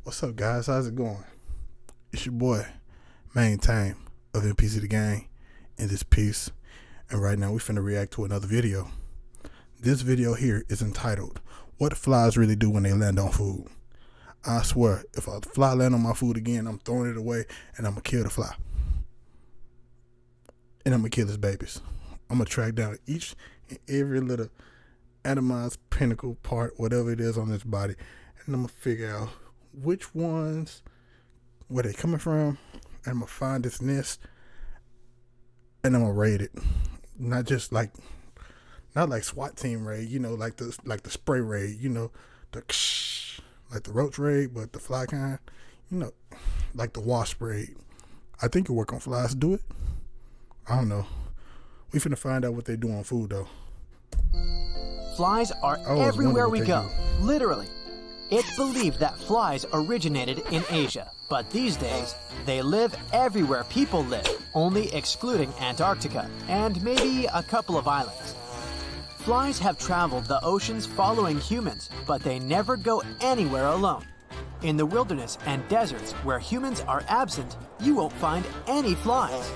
What's up, guys? How's it going? It's your boy, Main Time of NPC the Gang in this piece. And right now we finna react to another video. This video here is entitled, What Flies Really Do When They Land on Food. I swear, if a fly land on my food again, I'm throwing it away and I'm gonna kill the fly. And I'm gonna kill his babies. I'm gonna track down each and every little atomized pinnacle part, whatever it is on this body, and I'm gonna figure out which ones, where they coming from, and I'm gonna find this nest and I'm gonna raid it. Not just like, not like SWAT team raid, you know, like the spray raid, you know, like the roach raid, but the fly kind, you know, like the wasp raid. I think it work on flies. Do it? I don't know. We finna find out what they do on food though. Flies are everywhere we go, literally. It's believed that flies originated in Asia, but these days, they live everywhere people live, only excluding Antarctica, and maybe a couple of islands. Flies have traveled the oceans following humans, but they never go anywhere alone. In the wilderness and deserts where humans are absent, you won't find any flies.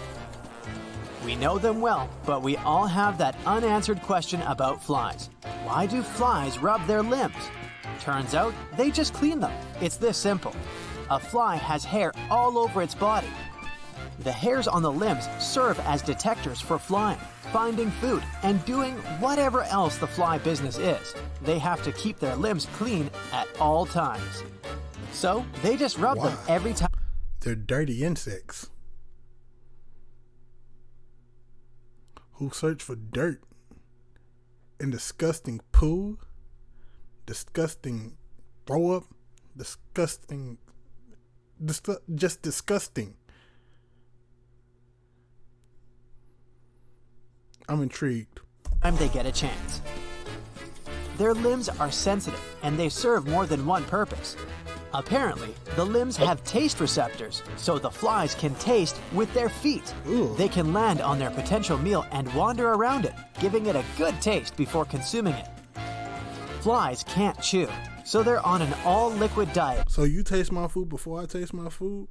We know them well, but we all have that unanswered question about flies. Why do flies rub their limbs? Turns out, they just clean them. It's this simple. A fly has hair all over its body. The hairs on the limbs serve as detectors for flying, finding food, and doing whatever else the fly business is. They have to keep their limbs clean at all times. So, they just rub them every time. They're dirty insects who search for dirt and disgusting poo, disgusting throw up, disgusting, just disgusting. I'm intrigued. Time they get a chance. Their limbs are sensitive and they serve more than one purpose. Apparently, the limbs have taste receptors, so the flies can taste with their feet. Ooh. They can land on their potential meal and wander around it, giving it a good taste before consuming it. Flies can't chew, so they're on an all-liquid diet. So you taste my food before I taste my food?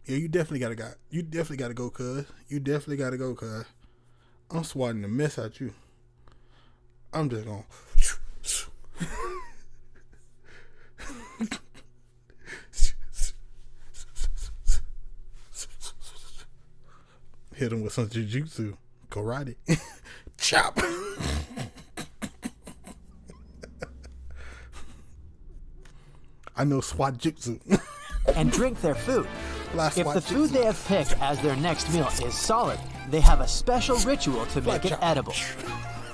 Yeah, you definitely gotta go. You definitely gotta go, cuz. You definitely gotta go, cuz. I'm swatting the mess out you. I'm just gonna hit him with some jujutsu, karate, chop. I know SWAT jutsu. And drink their food. If the food they have picked as their next meal is solid, they have a special ritual to make it edible.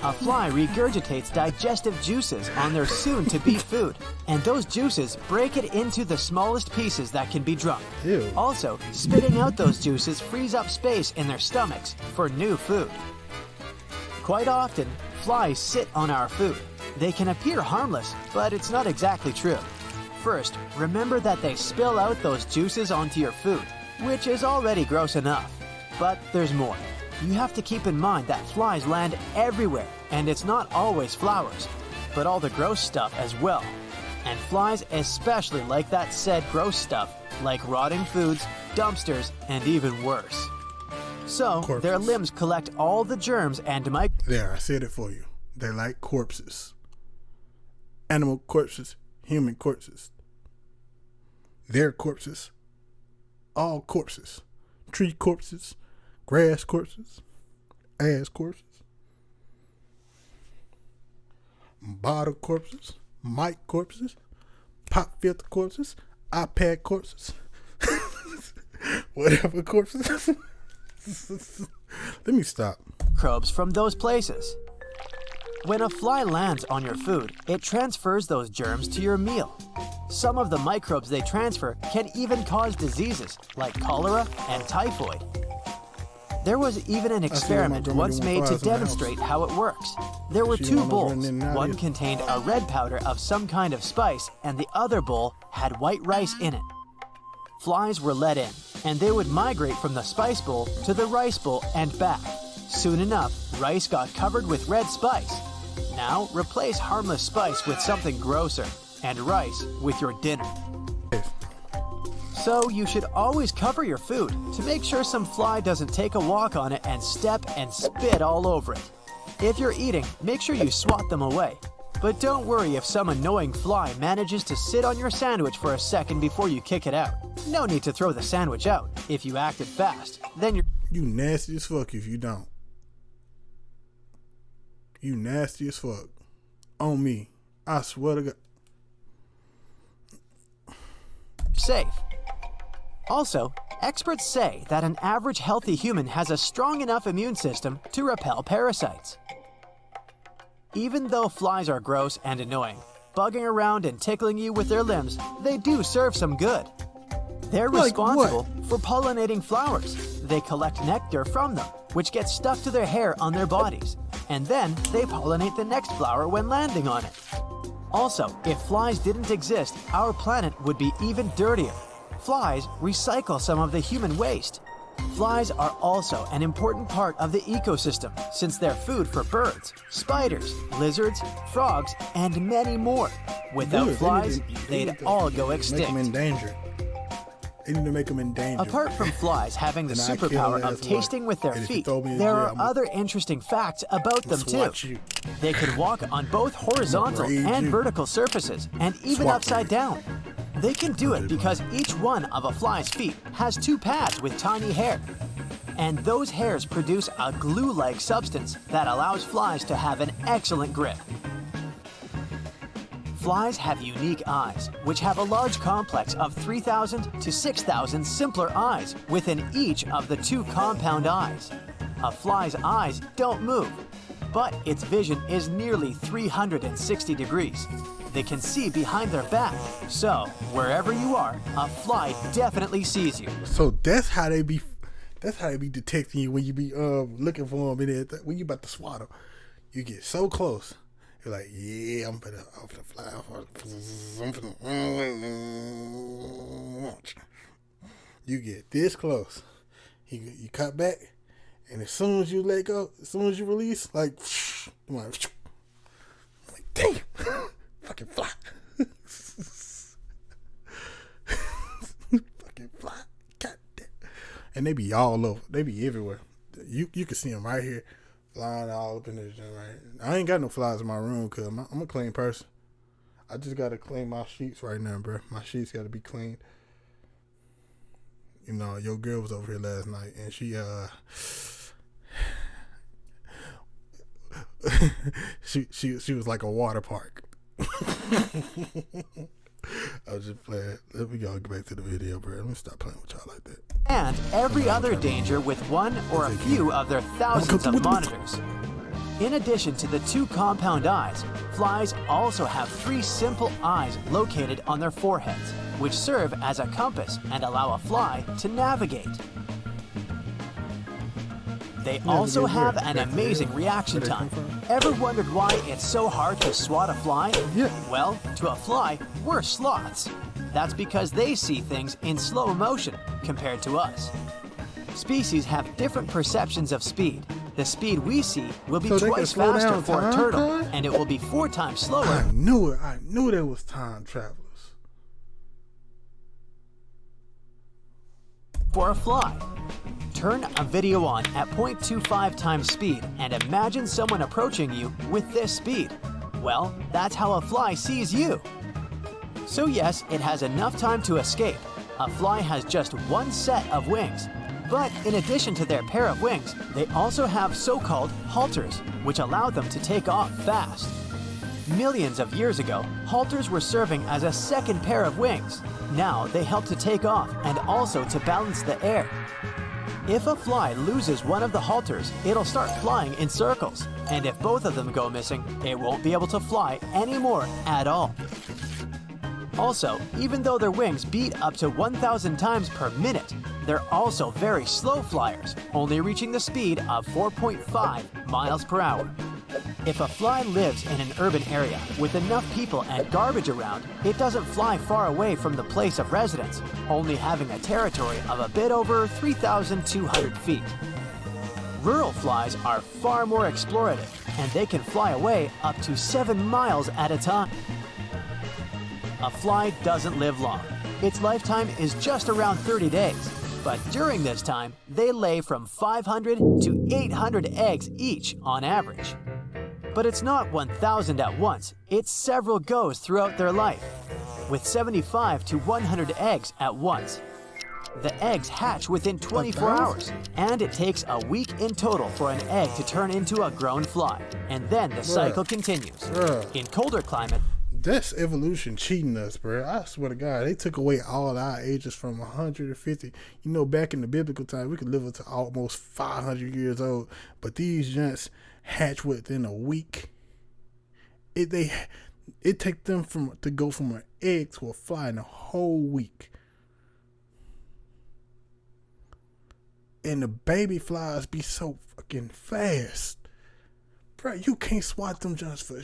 A fly regurgitates digestive juices on their soon-to-be food, and those juices break it into the smallest pieces that can be drunk. Ew. Also, spitting out those juices frees up space in their stomachs for new food. Quite often, flies sit on our food. They can appear harmless, but it's not exactly true. First, remember that they spill out those juices onto your food, which is already gross enough. But there's more. You have to keep in mind that flies land everywhere, and it's not always flowers, but all the gross stuff as well. And flies especially like that said gross stuff, like rotting foods, dumpsters, and even worse. So, their limbs collect all the germs and There, I said it for you. They're like corpses. Animal corpses, human corpses. Their corpses. All corpses. Tree corpses. Grass corpses, ass corpses, bottle corpses, mic corpses, pop filter corpses, iPad corpses, whatever corpses. Let me stop. Microbes from those places. When a fly lands on your food, it transfers those germs to your meal. Some of the microbes they transfer can even cause diseases like cholera and typhoid. There was even an experiment once made to demonstrate how it works. There were two bowls. One contained a red powder of some kind of spice, and the other bowl had white rice in it. Flies were let in, and they would migrate from the spice bowl to the rice bowl and back. Soon enough, rice got covered with red spice. Now, replace harmless spice with something grosser. and rice with your dinner. So you should always cover your food to make sure some fly doesn't take a walk on it and step and spit all over it. If you're eating, make sure you swat them away. But don't worry if some annoying fly manages to sit on your sandwich for a second before you kick it out. No need to throw the sandwich out. If you acted fast, then you're... You nasty as fuck if you don't. You nasty as fuck. On me. I swear to God. safe. Also, experts say that an average healthy human has a strong enough immune system to repel parasites. Even though flies are gross and annoying, bugging around and tickling you with their limbs, they do serve some good. They're responsible for pollinating flowers. They collect nectar from them, which gets stuck to their hair on their bodies, and then they pollinate the next flower when landing on it. Also, if flies didn't exist, our planet would be even dirtier. Flies recycle some of the human waste. Flies are also an important part of the ecosystem since they're food for birds, spiders, lizards, frogs, and many more. Without flies, they'd all go extinct. Make them endangered. They need to make them endangered. Apart from flies having the superpower of tasting with their feet, there are other interesting facts about them too. They could walk on both horizontal and vertical surfaces, and even upside down. They can do it because each one of a fly's feet has two pads with tiny hair. And those hairs produce a glue-like substance that allows flies to have an excellent grip. Flies have unique eyes, which have a large complex of 3,000 to 6,000 simpler eyes within each of the two compound eyes. A fly's eyes don't move, but its vision is nearly 360 degrees. They can see behind their back, so wherever you are, a fly definitely sees you. So that's how they be detecting you when you be looking for them and when you about to swat them. You get so close. You're like, yeah, I'm gonna fly. You get this close. You cut back, and as soon as you let go, as soon as you release, like damn, fucking fly. Fucking fly. God damn. And they be all over. They be everywhere. You can see them right here. Flying all up in this gym, right? I ain't got no flies in my room because I'm a clean person. I just got to clean my sheets right now, bro. My sheets got to be cleaned. You know, your girl was over here last night, and she she was like a water park. I was just playing. Let me go get back to the video, bro. Let me stop playing with y'all like that. And every other danger with one or a few of their thousands of monitors. In addition to the two compound eyes, flies also have three simple eyes located on their foreheads, which serve as a compass and allow a fly to navigate. They also have an amazing reaction time. Ever wondered why it's so hard to swat a fly? Yeah. Well, to a fly, we're sloths. That's because they see things in slow motion compared to us. Species have different perceptions of speed. The speed we see will be twice faster for a turtle, and it will be 4 times slower. I knew it. I knew there was time travelers. For a fly. Turn a video on at 0.25 times speed and imagine someone approaching you with this speed. Well, that's how a fly sees you. So yes, it has enough time to escape. A fly has just one set of wings. But in addition to their pair of wings, they also have so-called halters, which allow them to take off fast. Millions of years ago, halters were serving as a second pair of wings. Now they help to take off and also to balance the air. If a fly loses one of the halters, it'll start flying in circles. And if both of them go missing, it won't be able to fly anymore at all. Also, even though their wings beat up to 1,000 times per minute, they're also very slow flyers, only reaching the speed of 4.5 miles per hour. If a fly lives in an urban area with enough people and garbage around, it doesn't fly far away from the place of residence, only having a territory of a bit over 3,200 feet. Rural flies are far more explorative, and they can fly away up to 7 miles at a time. a fly doesn't live long. Its lifetime is just around 30 days. But during this time, they lay from 500 to 800 eggs each on average. But it's not 1,000 at once, it's several goes throughout their life, with 75 to 100 eggs at once. The eggs hatch within 24 hours, and it takes a week in total for an egg to turn into a grown fly, and then the cycle continues. In colder climate, that's evolution cheating us, bro. I swear to God, they took away all our ages from 150. You know, back in the biblical time, we could live up to almost 500 years old. But these gents hatch within a week. It take them to go from an egg to a fly in a whole week. And the baby flies be so fucking fast, bro. You can't swat them just for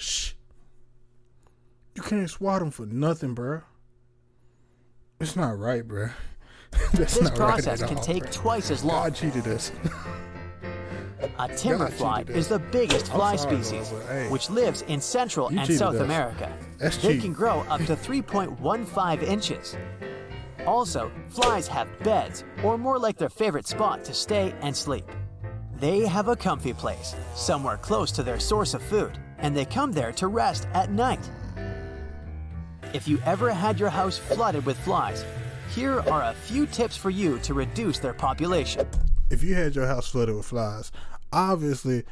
You can't swat them for nothing, bro. It's not right, bro. This process can take twice as long. God cheated us. A timberfly is the biggest fly species, which lives in Central and South America. They can grow up to 3.15 inches. Also, flies have beds, or more like their favorite spot to stay and sleep. They have a comfy place, somewhere close to their source of food, and they come there to rest at night. If you ever had your house flooded with flies, here are a few tips for you to reduce their population. If you had your house flooded with flies, obviously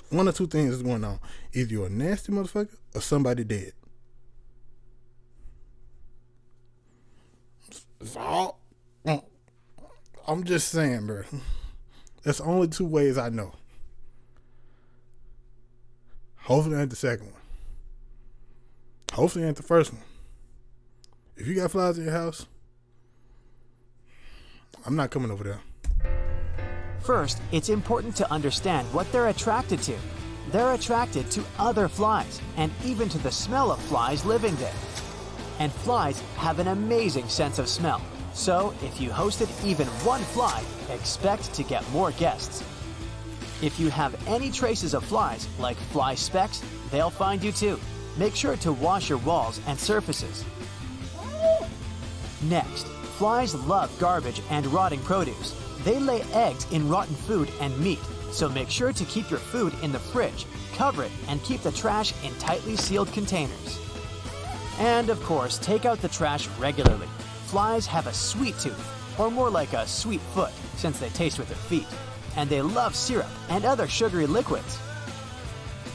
one or two things is going on. Either you're a nasty motherfucker or somebody dead. It's all, I'm just saying, bro. That's only two ways I know. Hopefully it ain't the second one. Hopefully it ain't the first one. If you got flies in your house, I'm not coming over there. First, it's important to understand what they're attracted to. They're attracted to other flies and even to the smell of flies living there. And flies have an amazing sense of smell. So if you hosted even one fly, expect to get more guests. If you have any traces of flies, like fly specks, they'll find you too. Make sure to wash your walls and surfaces. Next, flies love garbage and rotting produce. They lay eggs in rotten food and meat, so make sure to keep your food in the fridge, cover it, and keep the trash in tightly sealed containers. And of course, take out the trash regularly. Flies have a sweet tooth, or more like a sweet foot, since they taste with their feet, and they love syrup and other sugary liquids.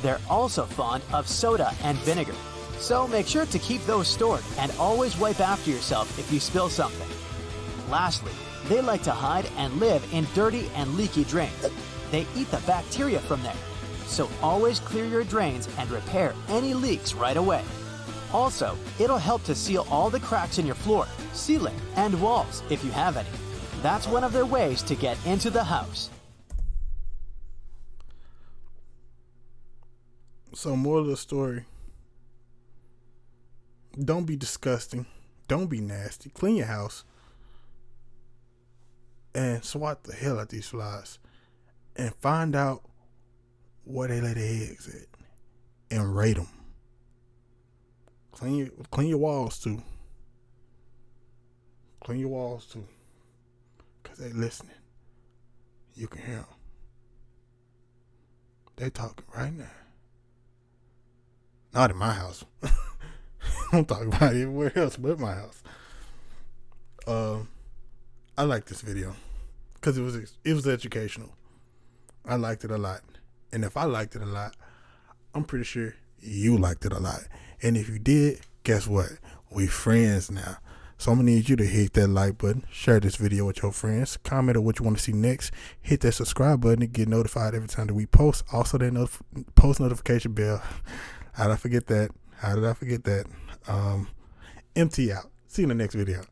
They're also fond of soda and vinegar, so make sure to keep those stored and always wipe after yourself if you spill something. Lastly, they like to hide and live in dirty and leaky drains. They eat the bacteria from there, so always clear your drains and repair any leaks right away. Also, it'll help to seal all the cracks in your floor, ceiling, and walls if you have any. That's one of their ways to get into the house. So, moral of the story, don't be disgusting. Don't be nasty. Clean your house. And swat the hell out these flies. And find out where they lay their eggs at. And rate them. Clean your walls too. Clean your walls too. Because they listening. You can hear them. They talking right now. Not in my house. I'm talking about everywhere else but my house. I like this video because it was educational. I liked it a lot. And if I liked it a lot, I'm pretty sure you liked it a lot. And if you did, guess what? We friends now. So I'm going to need you to hit that like button, share this video with your friends, comment on what you want to see next, hit that subscribe button to get notified every time that we post. Also, that post notification bell. How did I forget that? MT out. See you in the next video.